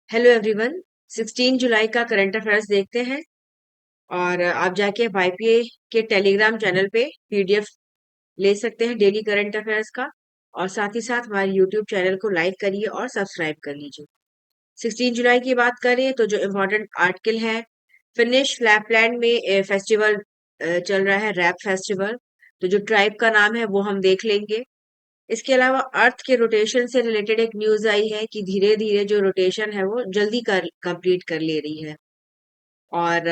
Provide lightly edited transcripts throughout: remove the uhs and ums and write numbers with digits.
Hello everyone. 16 जुलाई का current affairs देखते हैं। और आप जाके वाईपीए के टेलीग्राम चैनल पे पीडीएफ ले सकते हैं डेली करंट अफेयर्स का। और साथ ही साथ हमारे यूट्यूब चैनल को लाइक करिए और सब्सक्राइब कर लीजिए। 16 जुलाई की बात करें तो जो इम्पोर्टेंट आर्टिकल है, फिनिश लैपलैंड में फेस्टिवल चल रहा है, रैप फेस्टिवल। तो जो ट्राइब का नाम है वो हम देख लेंगे। इसके अलावा अर्थ के रोटेशन से रिलेटेड एक न्यूज आई है कि धीरे धीरे जो रोटेशन है वो जल्दी कर कंप्लीट कर ले रही है। और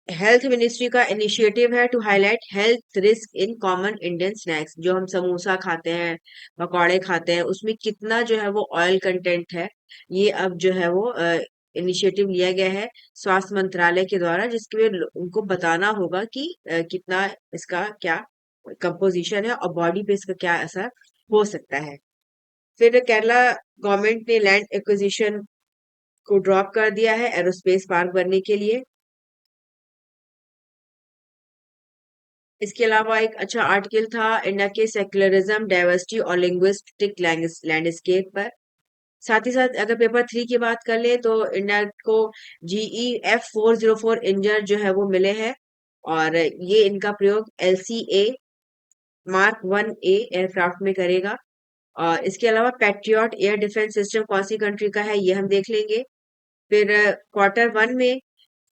हेल्थ मिनिस्ट्री का इनिशिएटिव है to highlight health risk in common Indian snacks. जो हम समोसा खाते हैं, पकौड़े खाते हैं, उसमें कितना जो है वो ऑयल कंटेंट है, ये अब जो है वो इनिशिएटिव लिया गया है स्वास्थ्य मंत्रालय के द्वारा, जिसके लिए उनको बताना होगा कि कितना इसका क्या कंपोजिशन है और बॉडी पे इसका क्या असर हो सकता है। फिर केरला गवर्नमेंट ने लैंड एक्विजिशन को ड्रॉप कर दिया है एरोस्पेस पार्क बनने के लिए। इसके अलावा एक अच्छा आर्टिकल था इंडिया के सेक्युलरिज्म, डाइवर्सिटी और लिंग्विस्टिक लैंडस्केप पर। साथ ही साथ अगर पेपर 3 की बात कर ले तो इंडिया को GEF 404 इंजर जो है वो मिले हैं। और ये इनका प्रयोग LCA Mark 1A एयरक्राफ्ट में करेगा। और इसके अलावा पैट्रियट एयर डिफेंस सिस्टम कौन सी कंट्री का है, ये हम देख लेंगे। फिर Q1 में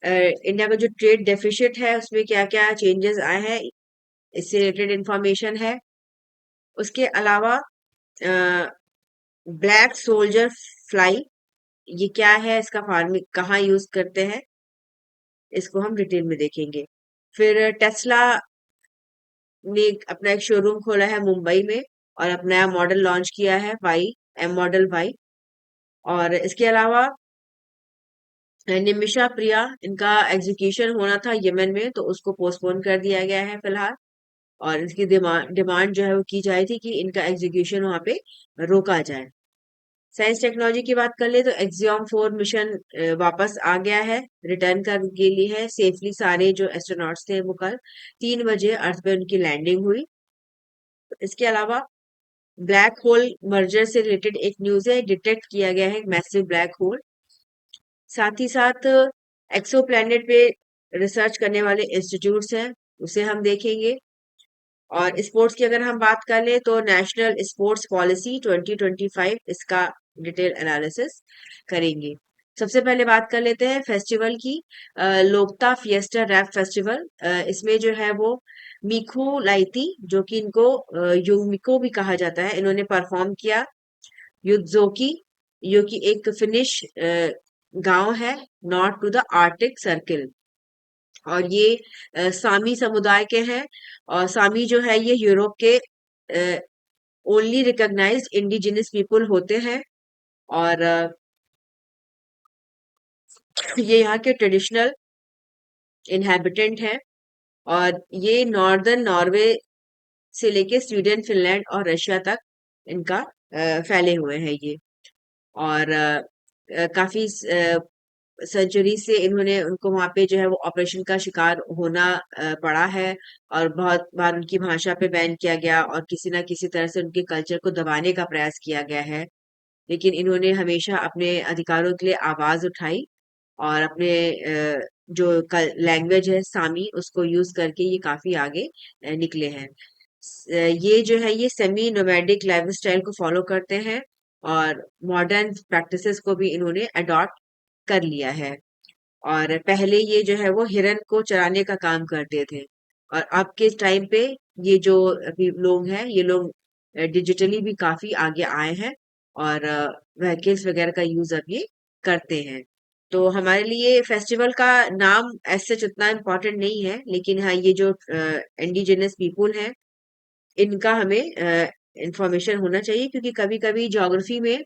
इंडिया का जो ट्रेड डेफिसिट है उसमें क्या क्या चेंजेस आए हैं, इससे रिलेटेड इंफॉर्मेशन है। उसके अलावा ब्लैक सोल्जर फ्लाई, ये क्या है, इसका फार्मिंग कहाँ यूज करते हैं, इसको हम डिटेल में देखेंगे। फिर टेस्ला ने अपना एक शोरूम खोला है मुंबई में और अपना नया मॉडल लॉन्च किया है, M मॉडल वाई। और इसके अलावा निमिषा प्रिया, इनका एग्जीक्यूशन होना था यमन में, तो उसको पोस्टपोन कर दिया गया है फिलहाल। और इसकी डिमांड जो है वो की जाए थी कि इनका एग्जीक्यूशन वहां पे रोका जाए। साइंस टेक्नोलॉजी की बात कर ले तो Axiom 4 मिशन वापस आ गया है, रिटर्न कर के लिए है सेफली। सारे जो एस्ट्रोनॉट्स थे वो कल 3 बजे अर्थ पे उनकी लैंडिंग हुई। इसके अलावा ब्लैक होल मर्जर से रिलेटेड एक न्यूज है, डिटेक्ट किया गया है मैसिव ब्लैक होल। साथ ही साथ एक्सो प्लैनेट पे रिसर्च करने वाले इंस्टीट्यूट्स हैं, उसे हम देखेंगे। और स्पोर्ट्स की अगर हम बात कर ले तो नेशनल स्पोर्ट्स पॉलिसी 2025, इसका डिटेल एनालिसिस करेंगे। सबसे पहले बात कर लेते हैं फेस्टिवल की। लोकता फिएस्टा रैप फेस्टिवल, इसमें जो है वो मीखू लाइती, जो कि इनको युमिको भी कहा जाता है, इन्होंने परफॉर्म किया। युद्जोकी, जो कि एक फिनिश गांव है north to the Arctic Circle. और ये सामी समुदाय के हैं। और सामी जो है ये यूरोप के ओनली रिकॉग्नाइज्ड इंडिजिनस पीपल होते हैं। और ये यहाँ के ट्रेडिशनल इनहेबिटेंट हैं। और ये नॉर्दर्न नॉर्वे से लेके स्वीडन, फिनलैंड और रशिया तक इनका फैले हुए हैं ये। और काफी सर्जरी से इन्होंने उनको वहां पे जो है वो ऑपरेशन का शिकार होना पड़ा है। और बहुत बार उनकी भाषा पे बैन किया गया और किसी ना किसी तरह से उनके कल्चर को दबाने का प्रयास किया गया है। लेकिन इन्होंने हमेशा अपने अधिकारों के लिए आवाज उठाई और अपने जो लैंग्वेज है सामी, उसको यूज करके ये काफी आगे निकले हैं। ये जो है ये सेमी नोमैडिक लाइफस्टाइल को फॉलो करते हैं और मॉडर्न प्रैक्टिसेस को भी इन्होंने अडॉप्ट कर लिया है। और पहले ये जो है वो हिरन को चराने का काम करते थे। और अब के टाइम पे ये जो अभी लोग हैं, ये लोग डिजिटली भी काफी आगे आए हैं और व्हीकल्स वगैरह का यूज अब ये करते हैं। तो हमारे लिए फेस्टिवल का नाम ऐसे उतना इम्पोर्टेंट नहीं है, लेकिन हाँ ये जो इंडिजिनस पीपुल हैं, इनका हमें इंफॉर्मेशन होना चाहिए, क्योंकि कभी कभी ज्योग्राफी में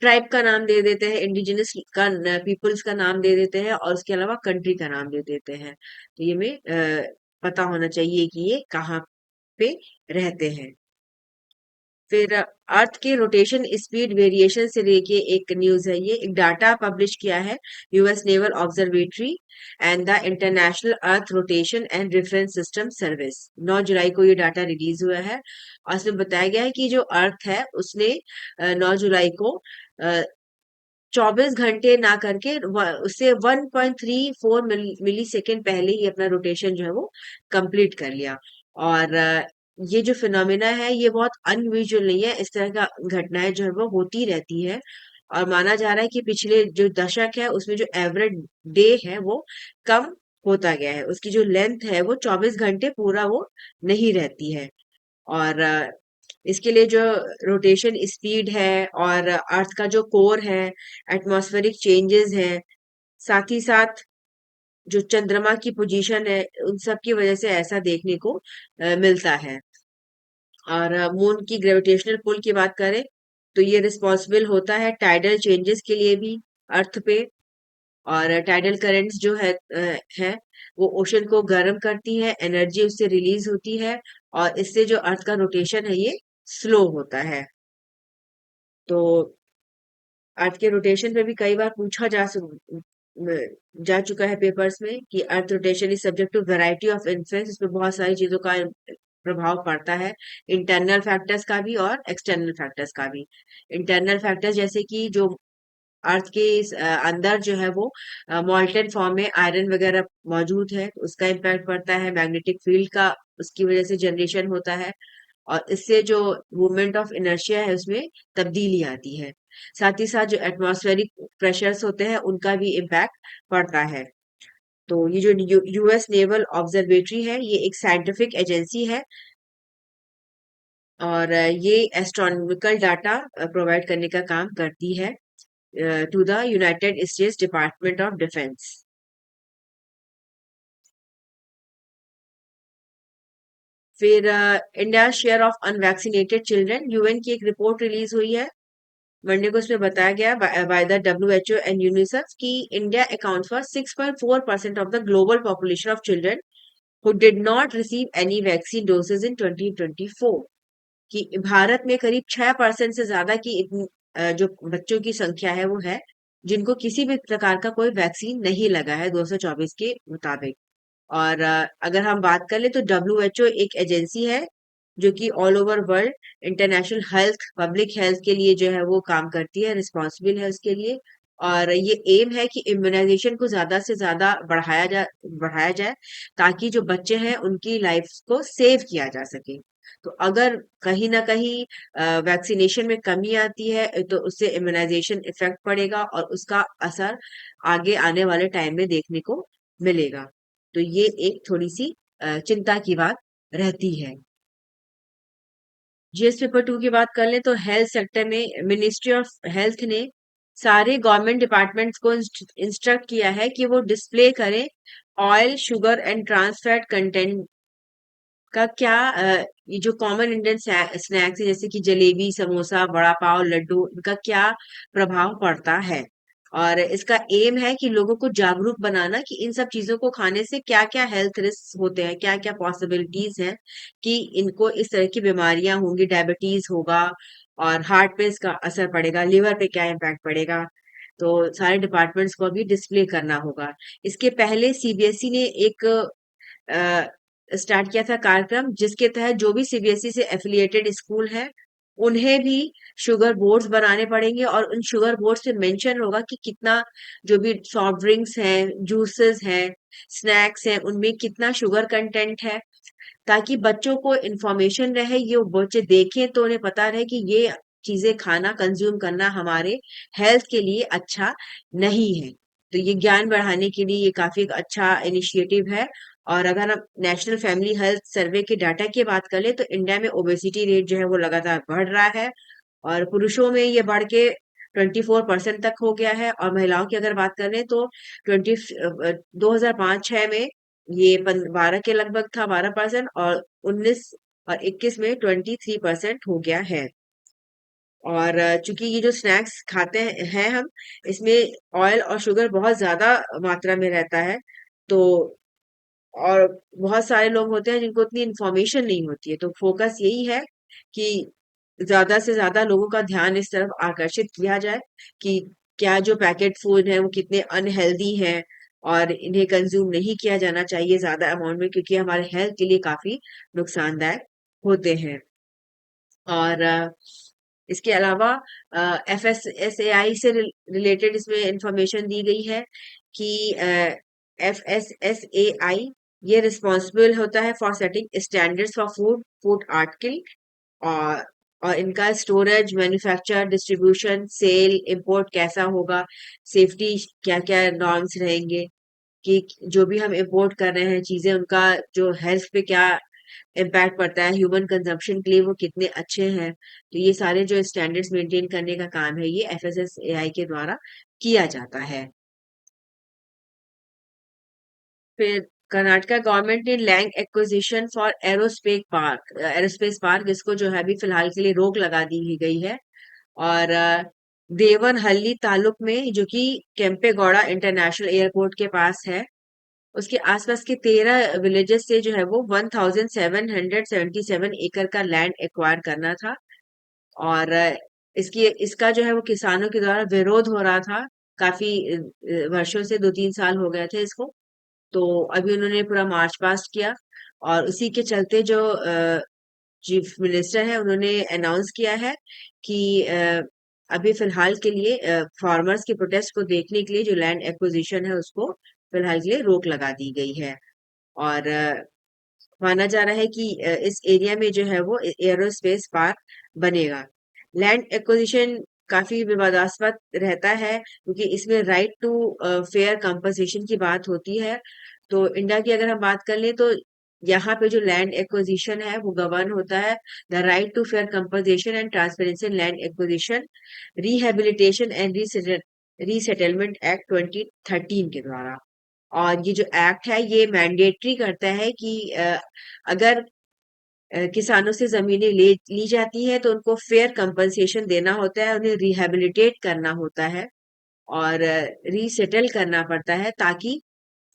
ट्राइब का नाम दे देते हैं, इंडिजिनस का पीपल्स का नाम दे देते हैं और उसके अलावा कंट्री का नाम दे देते हैं। तो ये हमें पता होना चाहिए कि ये कहाँ पे रहते हैं। फिर अर्थ के रोटेशन स्पीड वेरिएशन से लेके एक न्यूज है, ये एक डाटा पब्लिश किया है US naval observatory and the international earth rotation and reference system service. 9 जुलाई को ये डाटा रिलीज हुआ है और इसमें बताया गया है कि जो अर्थ है उसने 9 जुलाई को 24 घंटे ना करके उससे 1.34 मिली सेकेंड पहले ही अपना रोटेशन जो है वो कंप्लीट कर लिया। और ये जो फिनोमिना है ये बहुत अनयूजुअल नहीं है, इस तरह का घटनाएं जो है वो होती रहती है। और माना जा रहा है कि पिछले जो दशक है उसमें जो एवरेज डे है वो कम होता गया है, उसकी जो लेंथ है वो 24 घंटे पूरा वो नहीं रहती है। और इसके लिए जो रोटेशन स्पीड है और अर्थ का जो कोर है, एटमॉस्फेरिक चेंजेस है, साथ ही साथ जो चंद्रमा की पोजीशन है, उन सब की वजह से ऐसा देखने को मिलता है। और मून की ग्रेविटेशनल पुल की बात करें तो ये रिस्पॉन्सिबल होता है टाइडल चेंजेस के लिए भी अर्थ पे। और टाइडल करंट्स जो है वो ओशन को गर्म करती है, एनर्जी उससे रिलीज होती है और इससे जो अर्थ का रोटेशन है ये स्लो होता है। तो अर्थ के रोटेशन पे भी कई बार पूछा जा चुका है पेपर्स में कि earth rotation is subject to variety of influence, इसमें बहुत सारी चीजों का प्रभाव पड़ता है, इंटरनल फैक्टर्स का भी और एक्सटर्नल फैक्टर्स का भी। इंटरनल फैक्टर्स जैसे कि जो अर्थ के अंदर जो है वो मॉल्टन फॉर्म में आयरन वगैरह मौजूद है, तो उसका इम्पैक्ट पड़ता है, मैग्नेटिक फील्ड का उसकी वजह से जनरेशन होता है और इससे जो मूवमेंट ऑफ इनर्शिया है उसमें तब्दीली आती है। साथ ही साथ जो एटमॉस्फेरिक प्रेशर्स होते हैं उनका भी इम्पैक्ट पड़ता है। तो ये जो यूएस नेवल ऑब्जर्वेटरी है ये एक साइंटिफिक एजेंसी है और ये एस्ट्रोनॉमिकल डाटा प्रोवाइड करने का काम करती है to the United States Department of Defence. फिर India share of unvaccinated children, UN की एक रिपोर्ट रिलीज हुई है मंडे को, उसमें बताया गया by the WHO and UNICEF कि India accounts for 6.4% of the global population of children who did not receive any vaccine doses in 2024। कि भारत में करीब 6% से ज्यादा की जो बच्चों की संख्या है वो है जिनको किसी भी प्रकार का कोई वैक्सीन नहीं लगा है 224 के मुताबिक। और अगर हम बात कर ले तो डब्ल्यूएचओ एक एजेंसी है जो कि all over world international health public health के लिए जो है वो काम करती है, रिस्पॉन्सिबल है उसके लिए। और ये एम है कि इम्यूनाइजेशन को ज्यादा से ज्यादा बढ़ाया जाए ताकि जो बच्चे हैं उनकी लाइफ को सेव किया जा सके। तो अगर कहीं ना कहीं वैक्सीनेशन में कमी आती है तो उससे इम्यूनाइजेशन इफेक्ट पड़ेगा और उसका असर आगे आने वाले टाइम में देखने को मिलेगा। तो ये एक थोड़ी-सी चिंता की बात रहती है। जीएस पेपर 2 की बात कर लें तो हेल्थ सेक्टर में मिनिस्ट्री ऑफ हेल्थ ने सारे गवर्नमेंट डिपार्टमेंट्स को इंस्ट्रक्ट किया है कि वो डिस्प्ले करें oil, sugar and trans fat content का क्या ये जो कॉमन इंडियन स्नैक्स है जैसे कि जलेबी, समोसा, वड़ा पाव, लड्डू, इनका क्या प्रभाव पड़ता है। और इसका एम है कि लोगों को जागरूक बनाना कि इन सब चीजों को खाने से क्या क्या हेल्थ रिस्क होते हैं, क्या क्या पॉसिबिलिटीज हैं कि इनको इस तरह की बीमारियां होंगी, डायबिटीज होगा और हार्ट पे इसका असर पड़ेगा, लिवर पे क्या इम्पैक्ट पड़ेगा। तो सारे डिपार्टमेंट्स को भी डिस्प्ले करना होगा। इसके पहले सीबीएसई ने एक स्टार्ट किया था कार्यक्रम जिसके तहत जो भी सीबीएसई से एफिलिएटेड स्कूल है उन्हें भी शुगर बोर्ड्स बनाने पड़ेंगे और उन शुगर बोर्ड्स पे मेंशन होगा कि कितना जो भी सॉफ्ट ड्रिंक्स हैं, जूसेस हैं, स्नैक्स हैं, उनमें कितना शुगर कंटेंट है ताकि बच्चों को इन्फॉर्मेशन रहे, ये बच्चे देखें तो उन्हें पता रहे कि ये चीजें खाना कंज्यूम करना हमारे हेल्थ के लिए अच्छा नहीं है। तो ये ज्ञान बढ़ाने के लिए ये काफी एक अच्छा इनिशिएटिव है। और अगर हम नेशनल फैमिली हेल्थ सर्वे के डाटा की बात करें तो इंडिया में ओबेसिटी रेट जो है वो लगातार बढ़ रहा है और पुरुषों में ये बढ़ के 24% तक हो गया है और महिलाओं की अगर बात करें तो 2005-6 में ये 12 के लगभग था, 12% और 19 और 21 में 23% हो गया है। और चूंकि ये जो स्नैक्स खाते हैं हम, इसमें ऑयल और शुगर बहुत ज्यादा मात्रा में रहता है। तो और बहुत सारे लोग होते हैं जिनको उतनी इन्फॉर्मेशन नहीं होती है, तो फोकस यही है कि ज़्यादा से ज़्यादा लोगों का ध्यान इस तरफ आकर्षित किया जाए कि क्या जो पैकेट फूड है वो कितने अनहेल्दी हैं और इन्हें कंज़्यूम नहीं किया जाना चाहिए ज़्यादा अमाउंट में, क्योंकि हमारे हेल्थ के लिए काफ़ी नुकसानदायक होते हैं। और इसके अलावा एफएसएसएआई से रिलेटेड इसमें इंफॉर्मेशन दी गई है कि एफएसएसएआई ये रिस्पॉन्सिबल होता है for setting standards for food food article, और और इनका storage, manufacture, distribution, sale, import कैसा होगा, सेफ्टी क्या-क्या नॉर्म्स रहेंगे, कि जो भी हम इंपोर्ट कर रहे हैं चीजें, उनका जो हेल्थ पे क्या इम्पैक्ट पड़ता है, ह्यूमन कंजम्पशन के लिए वो कितने अच्छे हैं। तो ये सारे जो स्टैंडर्ड्स मेंटेन करने का काम है, ये एफएसएसएआई के द्वारा किया जाता है। फिर कर्नाटका गवर्नमेंट ने land acquisition for aerospace park, इसको जो है अभी फिलहाल के लिए रोक लगा दी गई है। और देवनहल्ली तालुक में, जो कि केम्पेगौड़ा इंटरनेशनल एयरपोर्ट के पास है, उसके आसपास के 13 विलेजेस से जो है वो 1777 एकड़ का लैंड एक्वायर करना था। और इसकी इसका जो है वो किसानों के द्वारा विरोध हो रहा था काफी वर्षों से, 2-3 साल हो गए थे इसको। तो अभी उन्होंने पूरा मार्च पास्ट किया, और उसी के चलते जो चीफ मिनिस्टर है उन्होंने अनाउंस किया है कि अभी फिलहाल के लिए फार्मर्स के प्रोटेस्ट को देखने के लिए जो लैंड एक्विजिशन है उसको फिलहाल के लिए रोक लगा दी गई है। और माना जा रहा है कि इस एरिया में जो है वो एरोस्पेस पार्क बनेगा। लैंड एक्विजिशन काफी विवादास्पद रहता है, क्योंकि इसमें राइट टू फेयर कंपनसेशन की बात होती है। तो इंडिया की अगर हम बात कर लें तो यहाँ पे जो लैंड एक्विजिशन है वो गवर्न होता है the right to fair compensation and transparency in land acquisition, rehabilitation and resettlement act 2013 के द्वारा। और ये जो एक्ट है ये मैंडेटरी करता है कि अगर किसानों से जमीनें ली जाती है तो उनको फेयर कंपनसेशन देना होता है, उन्हें रिहेबिलिटेट करना होता है और रीसेटल करना पड़ता है, ताकि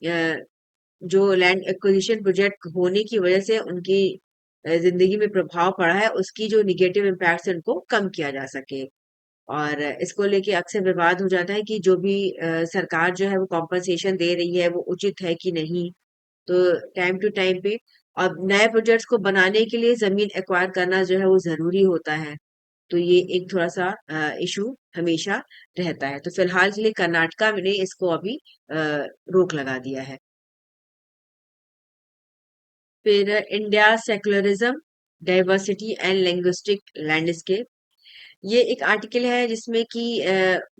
अ, जो लैंड एक्विजिशन प्रोजेक्ट होने की वजह से उनकी जिंदगी में प्रभाव पड़ा है, उसकी जो निगेटिव इम्पैक्ट है उनको कम किया जा सके। और इसको लेके अक्सर विवाद हो जाता है कि जो भी सरकार जो है वो कॉम्पनसेशन दे रही है वो उचित है कि नहीं। तो टाइम टू टाइम पे अब नए प्रोजेक्ट्स को बनाने के लिए जमीन एक्वायर करना जो है वो जरूरी होता है। तो ये एक थोड़ा सा इशू हमेशा रहता है। तो फिलहाल के लिए कर्नाटका ने इसको अभी रोक लगा दिया है। फिर India secularism, diversity and linguistic landscape, ये एक आर्टिकल है जिसमें कि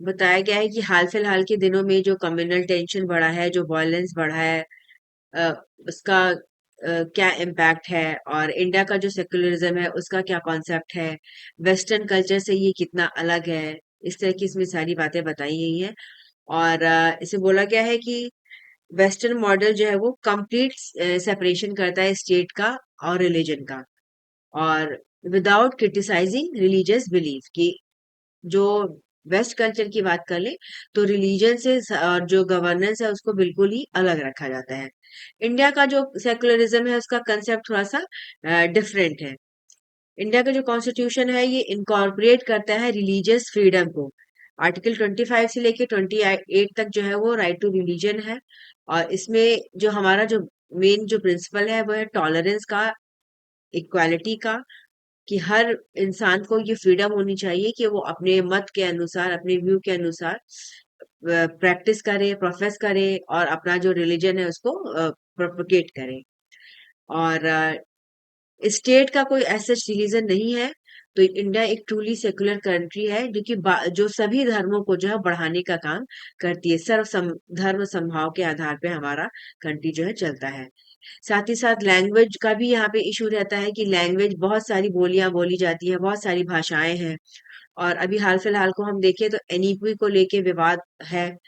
बताया गया है कि हाल फिलहाल के दिनों में जो कम्युनल टेंशन बढ़ा है, जो वायलेंस बढ़ा है, अ, उसका क्या इम्पैक्ट है, और इंडिया का जो सेक्युलरिज्म है उसका क्या कॉन्सेप्ट है, वेस्टर्न कल्चर से ये कितना अलग है। इस तरह की इसमें सारी बातें बताई गई हैं। और इसे बोला गया है कि वेस्टर्न मॉडल जो है वो कंप्लीट सेपरेशन करता है स्टेट का और रिलीजन का, और विदाउट क्रिटिसाइजिंग रिलीजियस बिलीफ, की जो वेस्ट कल्चर की बात कर ले तो रिलीजन से और जो गवर्नेंस है उसको बिल्कुल ही अलग रखा जाता है। इंडिया का जो सेकुलरिज्म है उसका कंसेप्ट थोड़ा सा डिफरेंट है। इंडिया का जो कॉन्स्टिट्यूशन है ये इनकॉर्पोरेट करता है रिलीजियस फ्रीडम को। आर्टिकल 25 से लेके 28 तक जो है वो राइट टू रिलीजन है। और इसमें जो हमारा जो मेन जो प्रिंसिपल है वो है टॉलरेंस का, इक्वालिटी का, कि हर इंसान को ये फ्रीडम होनी चाहिए कि वो अपने मत के अनुसार, अपने व्यू के अनुसार प्रैक्टिस करे, प्रोफेस करे, और अपना जो रिलीजन है उसको प्रोपोगेट करे। और स्टेट का कोई ऐसा रिलीजन नहीं है। तो इंडिया एक ट्रूली सेक्युलर कंट्री है जो कि जो सभी धर्मों को जो है बढ़ाने का काम करती है। धर्म समभाव के आधार पे हमारा कंट्री जो है चलता है। साथ ही साथ लैंग्वेज का भी यहाँ पे इशू रहता है कि लैंग्वेज, बहुत सारी बोलियां बोली जाती है, बहुत सारी भाषाएं हैं। और अभी हाल फिलहाल को हम देखें तो एनईपी को लेके विवाद है,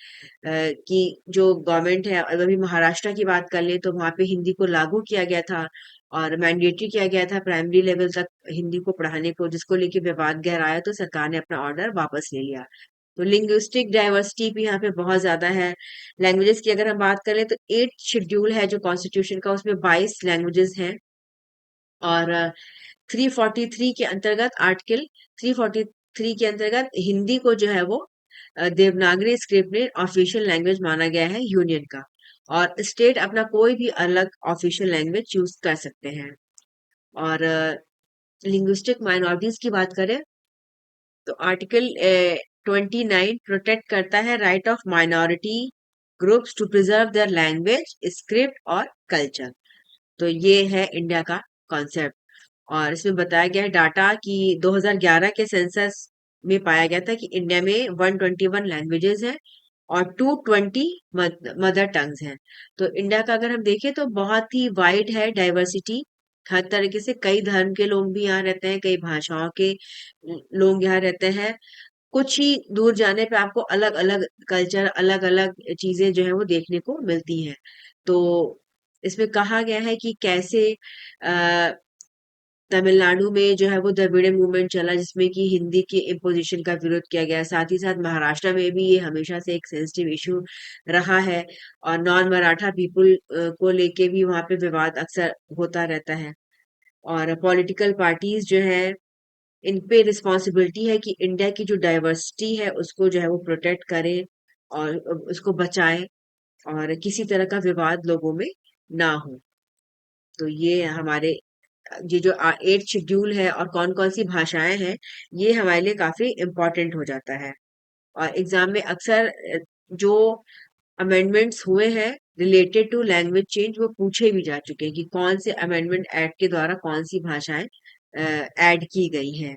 कि जो गवर्नमेंट है, और अभी महाराष्ट्र की बात कर ले तो वहां पे हिंदी को लागू किया गया था और मैंडेटरी किया गया था प्राइमरी लेवल तक हिंदी को पढ़ाने को, जिसको लेके विवाद गहराया तो सरकार ने अपना ऑर्डर वापस ले लिया। तो लिंग्विस्टिक डाइवर्सिटी भी यहाँ पे बहुत ज्यादा है। लैंग्वेजेस की अगर हम बात करें तो 8 शेड्यूल है जो कॉन्स्टिट्यूशन का, उसमें 22 लैंग्वेजेस हैं। और 343 के अंतर्गत आर्टिकल 343 के अंतर्गत हिंदी को जो है वो देवनागरी स्क्रिप्ट में ऑफिशियल लैंग्वेज माना गया है यूनियन का। और स्टेट अपना कोई भी अलग ऑफिशियल लैंग्वेज चूज कर सकते हैं। और लिंग्विस्टिक माइनॉरिटीज की बात करें तो आर्टिकल 29 प्रोटेक्ट करता है right of minority groups to preserve their language, script और कल्चर। तो ये है इंडिया का कॉन्सेप्ट। और इसमें बताया गया है डाटा कि 2011 के सेंसस में पाया गया था कि इंडिया में 121 लैंग्वेजेस हैं और 220 मदर टंग्स हैं। तो इंडिया का अगर हम देखें तो बहुत ही वाइड है डाइवर्सिटी। हर तरीके से कई धर्म के लोग भी यहाँ रहते हैं, कई भाषाओं के लोग यहाँ रहते हैं। कुछ ही दूर जाने पे आपको अलग अलग कल्चर, अलग अलग चीजें जो है वो देखने को मिलती हैं। तो इसमें कहा गया है कि कैसे अ, तमिलनाडु में जो है वो द्रविड़ मूवमेंट चला जिसमें कि हिंदी के इम्पोजिशन का विरोध किया गया। साथ ही साथ महाराष्ट्र में भी ये हमेशा से एक सेंसिटिव इशू रहा है और नॉन मराठा पीपुल को लेके भी वहाँ पे विवाद अक्सर होता रहता है। और पॉलिटिकल पार्टीज जो है इन पे रिस्पॉन्सिबिलिटी है कि इंडिया की जो डाइवर्सिटी है उसको जो है वो प्रोटेक्ट करें और उसको बचाएं और किसी तरह का विवाद लोगों में ना हो। तो ये हमारे ये जो 8th शेड्यूल है और कौन कौन सी भाषाएं हैं ये हमारे लिए काफी इम्पोर्टेंट हो जाता है। और एग्जाम में अक्सर जो अमेंडमेंट्स हुए हैं रिलेटेड टू लैंग्वेज चेंज वो पूछे भी जा चुके हैं कि कौन से अमेंडमेंट एक्ट के द्वारा कौन सी भाषाएं ऐड की गई हैं।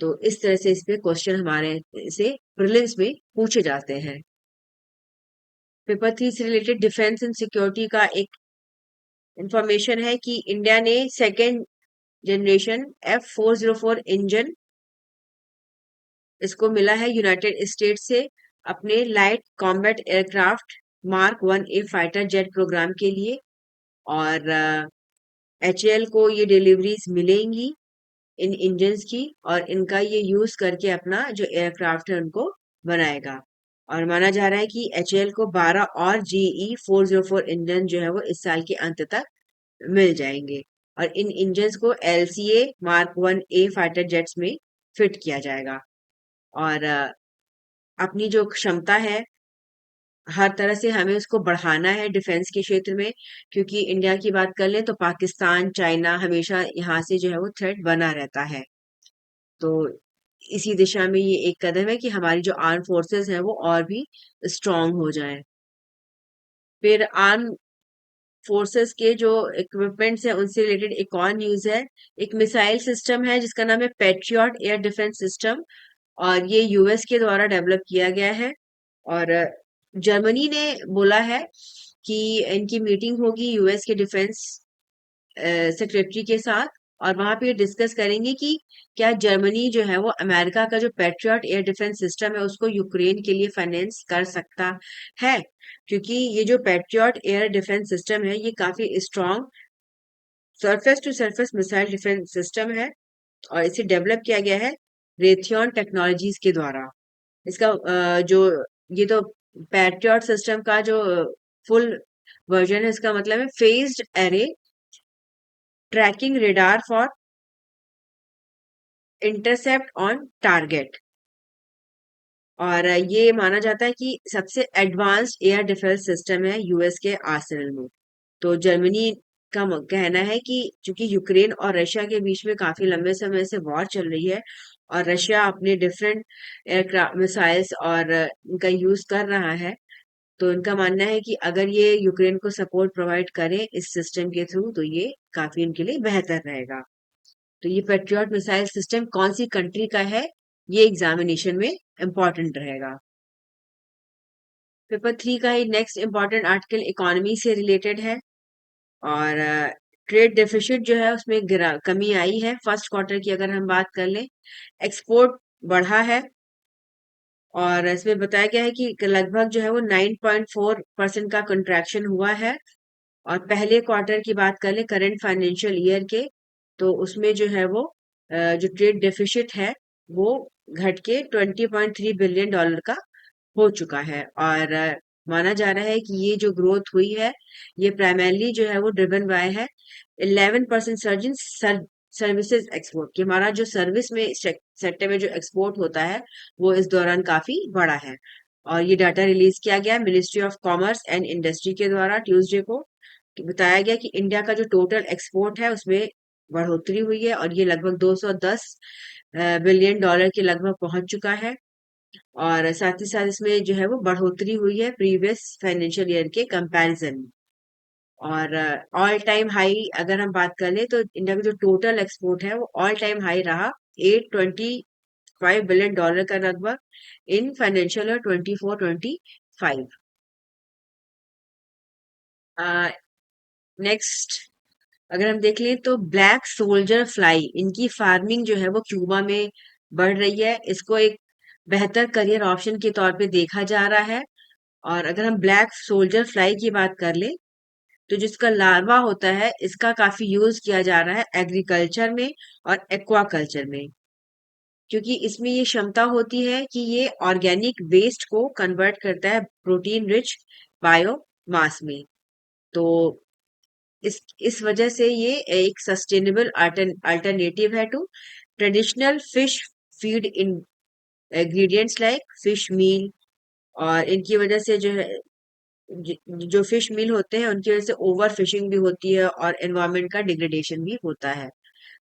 तो इस तरह से इस पे क्वेश्चन हमारे से प्रीलिम्स में पूछे जाते हैं। पेपर 3 से रिलेटेड डिफेंस एंड सिक्योरिटी का एक इंफॉर्मेशन है कि इंडिया ने सेकेंड जनरेशन F404 इंजन इसको मिला है यूनाइटेड स्टेट्स से अपने light combat aircraft mark 1A fighter jet programme के लिए। और HAL को ये डिलीवरीज मिलेंगी इन इंजन्स की और इनका ये यूज करके अपना जो एयरक्राफ्ट है उनको बनाएगा। और माना जा रहा है कि HAL को 12 और GE404 इंजन जो है वो इस साल के अंत तक मिल जाएंगे और इन इंजन्स को LCA mark 1A fighter jets में फिट किया जाएगा। और अपनी जो क्षमता है हर तरह से हमें उसको बढ़ाना है डिफेंस के क्षेत्र में, क्योंकि इंडिया की बात कर लें तो पाकिस्तान, चाइना हमेशा यहाँ से जो है वो थ्रेट बना रहता है। तो इसी दिशा में ये एक कदम है कि हमारी जो आर्म फोर्सेस है वो और भी स्ट्रांग हो जाएं। फिर आर्म फोर्सेस के जो इक्विपमेंट्स हैं उनसे रिलेटेड एक और न्यूज है। एक मिसाइल सिस्टम है जिसका नाम है पैट्रियट एयर डिफेंस सिस्टम और ये यूएस के द्वारा डेवलप किया गया है। और जर्मनी ने बोला है कि इनकी मीटिंग होगी यूएस के डिफेंस सेक्रेटरी के साथ और वहां पे डिस्कस करेंगे कि क्या जर्मनी जो है वो अमेरिका का जो पैट्रियट एयर डिफेंस सिस्टम है उसको यूक्रेन के लिए फाइनेंस कर सकता है। क्योंकि ये जो पैट्रियट एयर डिफेंस सिस्टम है ये काफी strong surface to surface missile defence system है और इसे डेवलप किया गया है रेथियन टेक्नोलॉजीज के द्वारा। इसका जो ये तो पैट्रियट सिस्टम का जो फुल वर्जन है इसका मतलब है phased array tracking radar for intercept on target. और ये माना जाता है कि सबसे एडवांस्ड एयर डिफेंस सिस्टम है यूएस के आर्सेनल में। तो जर्मनी का कहना है कि चूंकि यूक्रेन और रशिया के बीच में काफी लंबे समय से वॉर चल रही है और रशिया अपने डिफरेंट एयरक्राफ्ट मिसाइल्स और इनका यूज कर रहा है, तो इनका मानना है कि अगर ये यूक्रेन को सपोर्ट प्रोवाइड करें इस सिस्टम के थ्रू तो ये काफी इनके लिए बेहतर रहेगा। तो ये पेट्रियट मिसाइल सिस्टम कौन सी कंट्री का है ये एग्जामिनेशन में इम्पोर्टेंट रहेगा। पेपर 3 का ही नेक्स्ट इम्पोर्टेंट आर्टिकल इकोनॉमी से रिलेटेड है और ट्रेड डेफिसिट जो है उसमें कमी आई है फर्स्ट क्वार्टर की अगर हम बात कर लें। एक्सपोर्ट बढ़ा है और इसमें बताया गया है कि लगभग जो है वो 9.4% का कंट्रैक्शन हुआ है। और पहले क्वार्टर की बात कर ले करंट फाइनेंशियल ईयर के तो उसमें जो है वो जो ट्रेड डेफिसिट है वो घट के $20.3 बिलियन का हो चुका है। और माना जा रहा है कि ये जो ग्रोथ हुई है ये प्राइमरली जो है वो ड्रिवन बाय है 11% सर्ज इन सर्विसेज एक्सपोर्ट, कि हमारा जो सर्विस में सेक्टर में जो एक्सपोर्ट होता है वो इस दौरान काफी बढ़ा है। और ये डाटा रिलीज किया गया ministry of commerce and industry के द्वारा ट्यूसडे को, कि बताया गया कि इंडिया का जो टोटल एक्सपोर्ट है उसमें बढ़ोतरी हुई है और ये लगभग 210 बिलियन डॉलर के लगभग पहुंच चुका है। और साथ ही साथ इसमें जो है वो बढ़ोतरी हुई है प्रीवियस फाइनेंशियल ईयर के कंपैरिजन में। और ऑल टाइम हाई अगर हम बात कर ले तो इंडिया का जो टोटल एक्सपोर्ट है वो ऑल टाइम हाई रहा 825 बिलियन डॉलर का लगभग इन फाइनेंशियल ईयर 24-25। नेक्स्ट अगर हम देख लें तो ब्लैक सोल्जर फ्लाई, इनकी फार्मिंग जो है वो क्यूबा में बढ़ रही है। इसको एक बेहतर करियर ऑप्शन के तौर पे देखा जा रहा है। और अगर हम ब्लैक सोल्जर फ्लाई की बात कर ले तो जिसका लार्वा होता है इसका काफी यूज किया जा रहा है एग्रीकल्चर में और एक्वाकल्चर में, क्योंकि इसमें ये क्षमता होती है कि ये ऑर्गेनिक वेस्ट को कन्वर्ट करता है प्रोटीन रिच बायोमास में। तो इस वजह से ये एक सस्टेनेबल अल्टरनेटिव है to traditional fish feed ingredients like fish meal. और इनकी वजह से जो है जो फिश मील होते हैं उनकी वजह से ओवर फिशिंग भी होती है और एनवायरमेंट का डिग्रेडेशन भी होता है।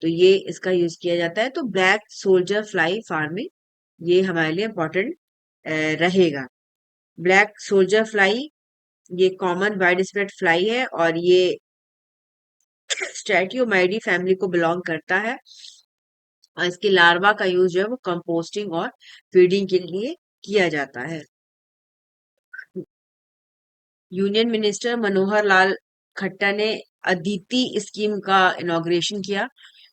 तो ये इसका यूज किया जाता है। तो ब्लैक सोल्जर फ्लाई फार्मिंग ये हमारे लिए इम्पोर्टेंट रहेगा। ब्लैक सोल्जर फ्लाई ये कॉमन वाइड स्प्रेड फ्लाई है और ये स्ट्रेटियोमाइडी फैमिली को बिलोंग करता है। और इसके लार्वा का यूज जो है वो कंपोस्टिंग और फीडिंग के लिए किया जाता है। यूनियन मिनिस्टर मनोहर लाल खट्टर ने अदिति स्कीम का इनॉग्रेशन किया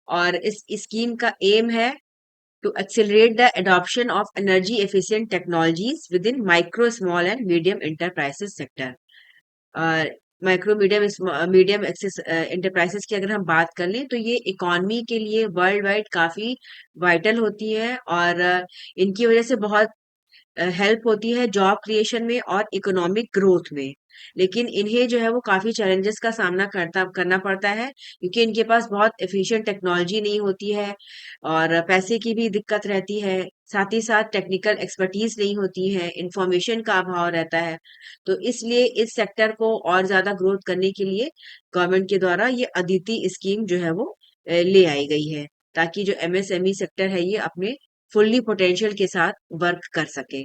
और इस स्कीम का एम है to accelerate the adoption of energy efficient technologies within micro small and medium enterprises sector. Micro medium medium access enterprises की अगर हम बात कर लें तो ये इकोनॉमी के लिए वर्ल्ड वाइड काफी वाइटल होती है। और इनकी वजह से बहुत हेल्प होती है जॉब क्रिएशन में और इकोनॉमिक ग्रोथ में। लेकिन इन्हें जो है वो काफी चैलेंजेस का सामना करना पड़ता है, क्योंकि इनके पास बहुत एफिशिएंट टेक्नोलॉजी नहीं होती है और पैसे की भी दिक्कत रहती है। साथ ही साथ टेक्निकल एक्सपर्टीज नहीं होती है, इंफॉर्मेशन का अभाव रहता है। तो इसलिए इस सेक्टर को और ज्यादा ग्रोथ करने के लिए गवर्नमेंट के द्वारा ये अदिति स्कीम जो है वो ले आई गई है, ताकि जो एमएसएमई सेक्टर है ये अपने फुल्ली पोटेंशियल के साथ वर्क कर सके।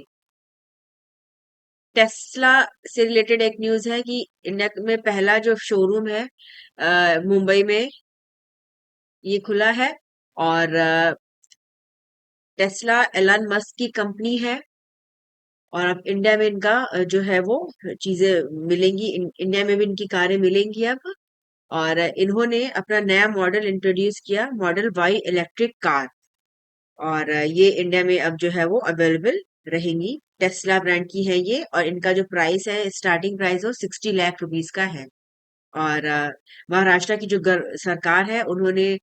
टेस्ला से रिलेटेड एक न्यूज है कि इंडिया में पहला जो शोरूम है मुंबई में ये खुला है। और टेस्ला एलन मस्क की कंपनी है और अब इंडिया में इनका जो है वो चीजें मिलेंगी, इंडिया में भी इनकी कारें मिलेंगी अब। और इन्होंने अपना नया मॉडल इंट्रोड्यूस किया, मॉडल वाई इलेक्ट्रिक कार। और ये इंडिया में अब जो है वो अवेलेबल रहेंगी। टेस्ला ब्रांड की है ये और इनका जो प्राइस है स्टार्टिंग प्राइस वो 60 लाख रुपीज का है। और महाराष्ट्र की जो सरकार है उन्होंने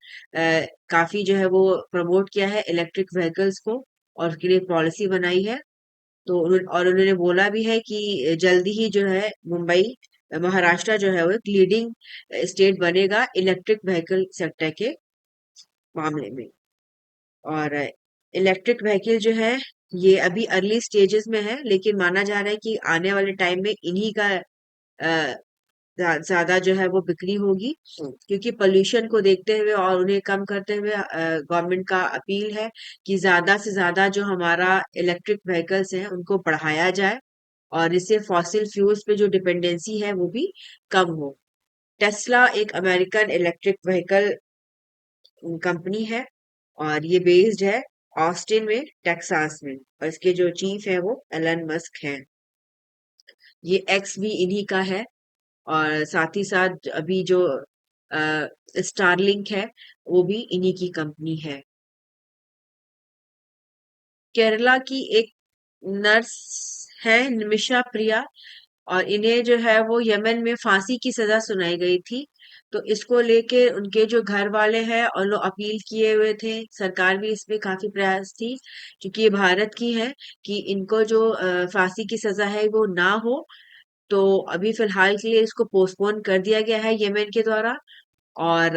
काफी जो है वो प्रमोट किया है इलेक्ट्रिक व्हीकल्स को और उसके लिए पॉलिसी बनाई है। तो और उन्होंने बोला भी है कि जल्दी ही जो है मुंबई महाराष्ट्र जो है वो एक लीडिंग स्टेट बनेगा इलेक्ट्रिक व्हीकल सेक्टर के मामले में। और इलेक्ट्रिक व्हीकल जो है ये अभी अर्ली स्टेजेस में है, लेकिन माना जा रहा है कि आने वाले टाइम में इन्हीं का ज्यादा जो है वो बिक्री होगी, क्योंकि पोल्यूशन को देखते हुए और उन्हें कम करते हुए गवर्नमेंट का अपील है कि ज्यादा से ज्यादा जो हमारा इलेक्ट्रिक व्हीकल्स हैं उनको बढ़ाया जाए और इससे फॉसिल फ्यूल्स पे जो डिपेंडेंसी है वो भी कम हो। टेस्ला एक अमेरिकन इलेक्ट्रिक व्हीकल कंपनी है और ये बेस्ड है ऑस्टिन में टेक्सास में और इसके जो चीफ है वो एलन मस्क हैं। ये एक्स भी इन्हीं का है। और साथ ही साथ अभी जो स्टारलिंक है वो भी इन्हीं की कंपनी है। केरला की एक नर्स है निमिषा प्रिया और इन्हें जो है वो यमन में फांसी की सजा सुनाई गई थी। तो इसको लेके उनके जो घर वाले हैं और लोग अपील किए हुए थे, सरकार भी इसमें काफी प्रयास थी, क्योंकि ये भारत की है, कि इनको जो फांसी की सजा है वो ना हो। तो अभी फिलहाल के लिए इसको पोस्टपोन कर दिया गया है यमन के द्वारा। और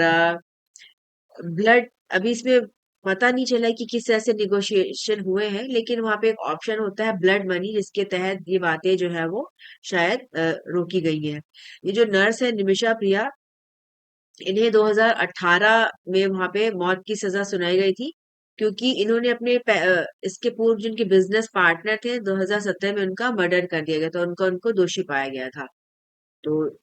ब्लड, अभी इसमें पता नहीं चला कि किस तरह से निगोशिएशन हुए हैं, लेकिन वहां पे एक ऑप्शन होता है ब्लड मनी, जिसके तहत ये बातें जो है वो शायद रोकी गई है। ये जो नर्स है निमिषा प्रिया, इन्हें 2018 में वहां पे मौत की सजा सुनाई गई थी, क्योंकि इन्होंने इसके पूर्व जिनके बिजनेस पार्टनर थे 2017 में उनका मर्डर कर दिया गया था, उनको उनको दोषी पाया गया था। तो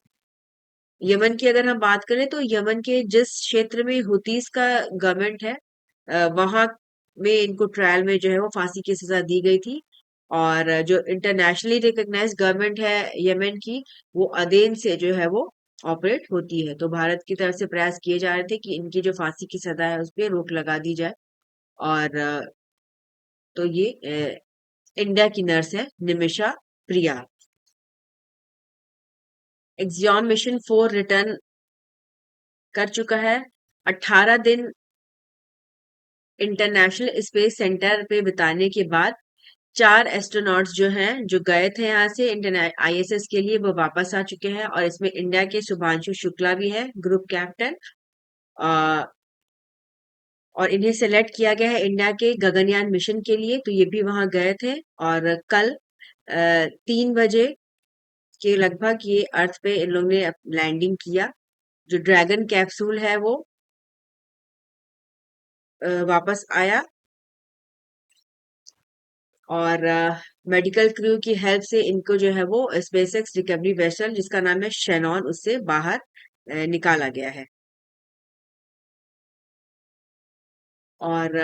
यमन की अगर हम बात करें तो यमन के जिस क्षेत्र में हुतीस का गवर्नमेंट है, वहां में इनको ट्रायल में जो है वो फांसी की सजा दी गई थी। और जो इंटरनेशनली रिकॉग्नाइज गवर्नमेंट है यमन की, वो अदेन से जो है वो ऑपरेट होती है। तो भारत की तरफ से प्रयास किए जा रहे थे कि इनकी जो फांसी की सजा है उस पर रोक लगा दी जाए। और तो ये इंडिया की नर्स है निमिषा प्रिया। एक्सियम मिशन 4 रिटर्न कर चुका है। 18 दिन इंटरनेशनल स्पेस सेंटर पे बिताने के बाद 4 एस्ट्रोनॉट्स जो हैं जो गए थे यहाँ से इंटरनेट आईएसएस के लिए, वो वापस आ चुके हैं। और इसमें इंडिया के शुभांशु शुक्ला भी है ग्रुप कैप्टन। अ, और इन्हें सेलेक्ट किया गया है इंडिया के गगनयान मिशन के लिए, तो ये भी वहां गए थे। और कल 3 बजे के लगभग ये अर्थ पे इन लोगों ने लैंडिंग किया। जो ड्रैगन कैप्सूल है वो वापस आया। और मेडिकल क्रू की हेल्प से इनको जो है वो स्पेसएक्स रिकवरी वेसल जिसका नाम है शेनॉन, उससे बाहर निकाला गया है। और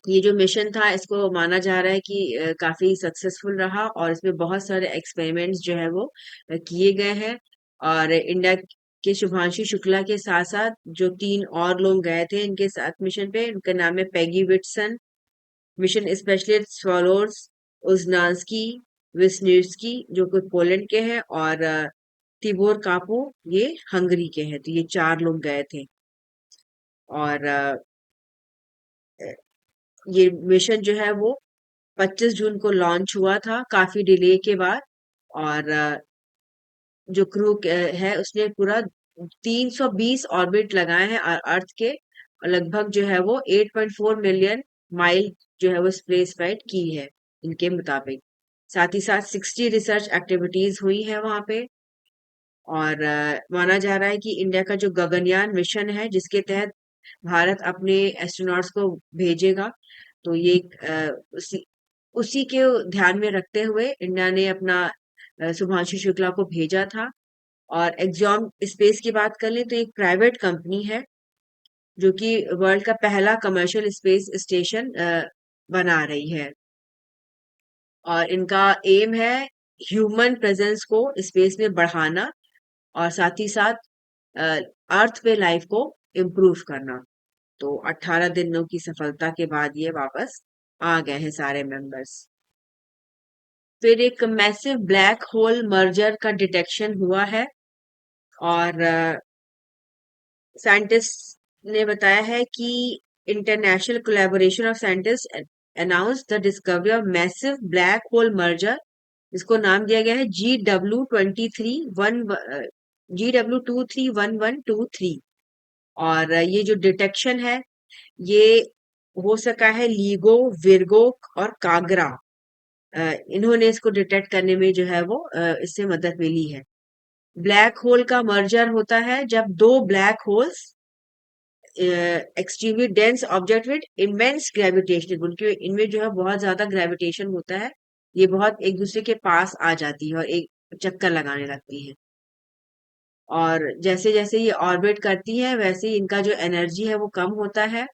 ये जो मिशन था इसको माना जा रहा है कि काफी सक्सेसफुल रहा, और इसमें बहुत सारे एक्सपेरिमेंट्स जो है वो किए गए हैं। और इंडिया के शुभांशु शुक्ला के साथ साथ जो 3 और लोग गए थे इनके साथ मिशन पे, उनका नाम है Peggy Whitson, mission specialist Slawosz Uznanski Wisniewski जो कि पोलैंड के हैं, और तिबोर कापू ये हंगरी के हैं। तो ये 4 लोग गए थे। और ये मिशन जो है वो 25 जून को लॉन्च हुआ था काफी डिले के बाद। और जो क्रू है उसने पूरा 320 ऑर्बिट लगाए हैं अर्थ के, और लगभग जो है वो 8.4 मिलियन माइल जो है वो स्पेस फ्लाइट की है इनके मुताबिक। साथ ही साथ 60 रिसर्च एक्टिविटीज हुई है वहां पे। और माना जा रहा है कि इंडिया का जो गगनयान मिशन है जिसके तहत भारत अपने एस्ट्रोनॉट्स को भेजेगा, तो ये उसी उसी के ध्यान में रखते हुए इंडिया ने अपना शुभांशु शुक्ला को भेजा था। और एक्सॉम स्पेस की बात कर लें तो एक प्राइवेट कंपनी है जो कि वर्ल्ड का पहला कमर्शियल स्पेस स्टेशन बना रही है। और इनका एम है ह्यूमन प्रेजेंस को स्पेस में बढ़ाना, और साथ ही साथ अर्थ पे लाइफ को इम्प्रूव करना। तो 18 दिनों की सफलता के बाद ये वापस आ गए हैं सारे मेंबर्स। फिर एक मैसिव ब्लैक होल मर्जर का डिटेक्शन हुआ है। और साइंटिस्ट ने बताया है कि international collaboration of scientist announce the discovery of massive black hole merger. इसको नाम दिया गया है GW231123। और ये जो डिटेक्शन है ये हो सका है लीगो, विर्गो और कागरा। इन्होंने इसको डिटेक्ट करने में जो है वो इससे मदद मिली है। ब्लैक होल का मर्जर होता है जब दो black holes extremely dense object with immense gravitation, उनके इनमें जो है बहुत ज्यादा ग्रेविटेशन होता है, ये बहुत एक दूसरे के पास आ जाती है और एक चक्कर लगाने लगती है। और जैसे जैसे ये ऑर्बिट करती है वैसे ही इनका जो एनर्जी है वो कम होता है,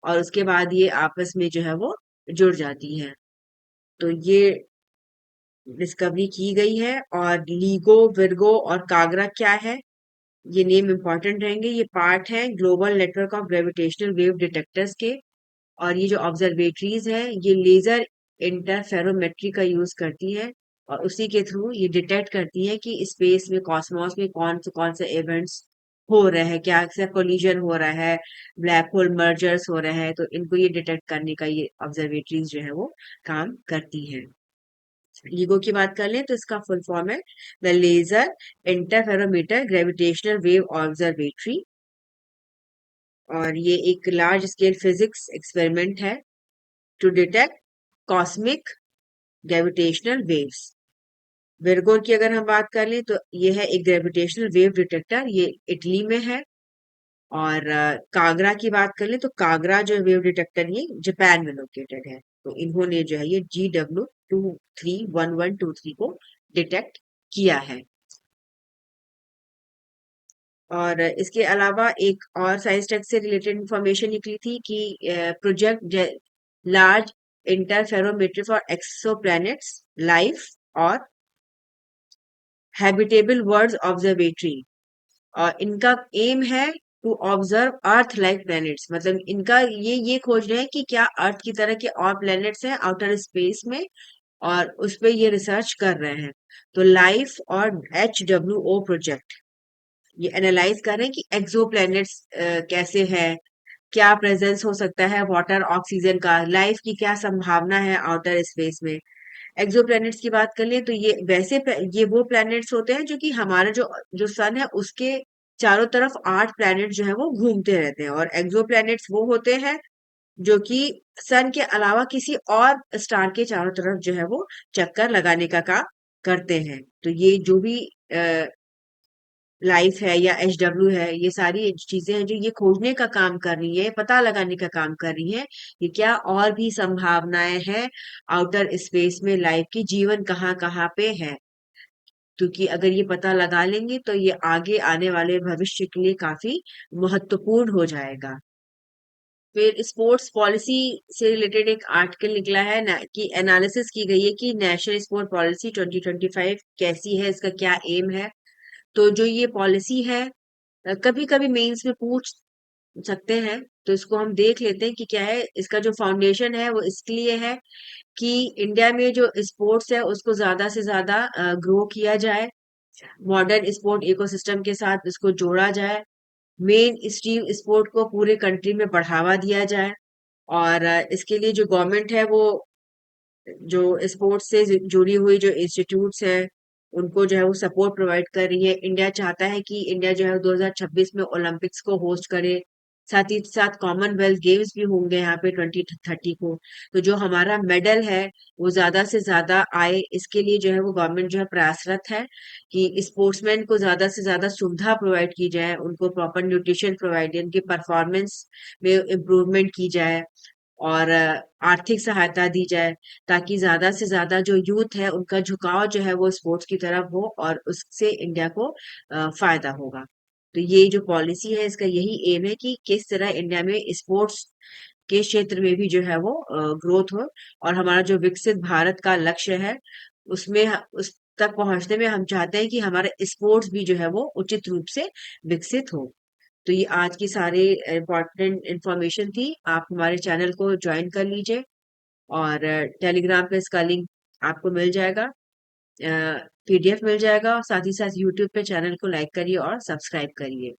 और उसके बाद ये आपस में जो है वो जुड़ जाती है। तो ये डिस्कवरी की गई है। और लीगो, विर्गो और कागरा क्या है, ये नेम इंपॉर्टेंट रहेंगे। ये पार्ट है global network of gravitational wave detectors के। और ये जो ऑब्जर्वेटरीज है ये लेजर इंटरफेरोमेट्री का यूज करती है, और उसी के थ्रू ये डिटेक्ट करती है कि स्पेस में कॉस्मोस में कौन से इवेंट्स हो रहे हैं, क्या क्या कोलिजन हो रहा है, ब्लैक होल मर्जर्स हो रहे हैं। तो इनको ये डिटेक्ट करने का ये ऑब्जर्वेटरीज जो है वो काम करती हैं। लीगो की बात कर लें तो इसका फुल फॉर्म है the laser interferometer gravitational wave observatory. और ये एक लार्ज स्केल फिजिक्स एक्सपेरिमेंट है to detect cosmic gravitational waves. विरगोर की अगर हम बात कर लें तो ये है एक ग्रेविटेशनल वेव डिटेक्टर, ये इटली में है। और कागरा की बात कर ले तो कागरा जो वेव डिटेक्टर ये जापान में लोकेटेड है। तो इन्होंने जो है ये GW231123 को डिटेक्ट किया है। और इसके अलावा एक और साइंस टेक से रिलेटेड इंफॉर्मेशन निकली थी कि project large interferometer for exoplanets life और हैबिटेबल वर्ल्ड ऑब्जर्वेटरी। और इनका एम है to observe earth like planets, मतलब इनका ये खोज रहे हैं कि क्या अर्थ की तरह के और प्लैनेट्स हैं आउटर स्पेस में, और उस पे ये रिसर्च कर रहे हैं। तो लाइफ और HWO प्रोजेक्ट ये एनालाइज कर रहे हैं कि एक्सो प्लैनेट्स कैसे है, क्या प्रेजेंस हो सकता है वाटर ऑक्सीजन का, लाइफ की क्या संभावना है आउटर स्पेस में। एक्सो प्लैनेट्स की बात कर लें तो ये वैसे ये वो प्लैनेट्स होते हैं जो कि हमारा जो जो सन है उसके चारों तरफ 8 प्लैनेट जो है वो घूमते रहते हैं। और एक्सो प्लैनेट्स वो होते हैं जो कि सन के अलावा किसी और स्टार के चारों तरफ जो है वो चक्कर लगाने का काम करते हैं। तो ये जो भी लाइफ है या HW है, ये सारी चीजें हैं जो ये खोजने का काम कर रही है, पता लगाने का काम कर रही है कि क्या और भी संभावनाएं हैं आउटर स्पेस में लाइफ की, जीवन कहाँ कहाँ पे है। क्योंकि अगर ये पता लगा लेंगे तो ये आगे आने वाले भविष्य के लिए काफी महत्वपूर्ण हो जाएगा। फिर स्पोर्ट्स पॉलिसी से रिलेटेड एक आर्टिकल निकला है ना, कि एनालिसिस की गई है कि नेशनल स्पोर्ट पॉलिसी 2025 कैसी है, इसका क्या एम है। तो जो ये पॉलिसी है कभी कभी मेंस में पूछ सकते हैं, तो इसको हम देख लेते हैं कि क्या है। इसका जो फाउंडेशन है वो इसके लिए है कि इंडिया में जो स्पोर्ट्स है उसको ज्यादा से ज्यादा ग्रो किया जाए, मॉडर्न स्पोर्ट इकोसिस्टम के साथ इसको जोड़ा जाए, मेन स्ट्रीम स्पोर्ट को पूरे कंट्री में बढ़ावा दिया जाए। और इसके लिए जो गवर्नमेंट है वो जो स्पोर्ट्स से जुड़ी हुई जो इंस्टीट्यूट्स हैं उनको जो है वो सपोर्ट प्रोवाइड कर रही है। इंडिया चाहता है कि इंडिया जो है 2026 में ओलंपिक्स को होस्ट करे, साथ ही साथ कॉमनवेल्थ गेम्स भी होंगे यहाँ पे 2030 को। तो जो हमारा मेडल है वो ज्यादा से ज्यादा आए, इसके लिए जो है वो गवर्नमेंट जो है प्रयासरत है कि स्पोर्ट्समैन को ज्यादा से ज्यादा सुविधा प्रोवाइड की जाए, उनको प्रॉपर न्यूट्रिशन प्रोवाइड, उनकी परफॉर्मेंस में इम्प्रूवमेंट की जाए, और आर्थिक सहायता दी जाए, ताकि ज्यादा से ज्यादा जो यूथ है उनका झुकाव जो है वो स्पोर्ट्स की तरफ हो और उससे इंडिया को फायदा होगा। तो ये जो पॉलिसी है इसका यही एम है कि किस तरह इंडिया में स्पोर्ट्स के क्षेत्र में भी जो है वो ग्रोथ हो, और हमारा जो विकसित भारत का लक्ष्य है उसमें उस तक पहुंचने में हम चाहते हैं कि हमारा स्पोर्ट्स भी जो है वो उचित रूप से विकसित हो। तो ये आज की सारी इम्पोर्टेंट इंफॉर्मेशन थी। आप हमारे चैनल को ज्वाइन कर लीजिए, और टेलीग्राम पे इसका लिंक आपको मिल जाएगा, PDF मिल जाएगा, और साथ ही साथ यूट्यूब पे चैनल को लाइक करिए और सब्सक्राइब करिए।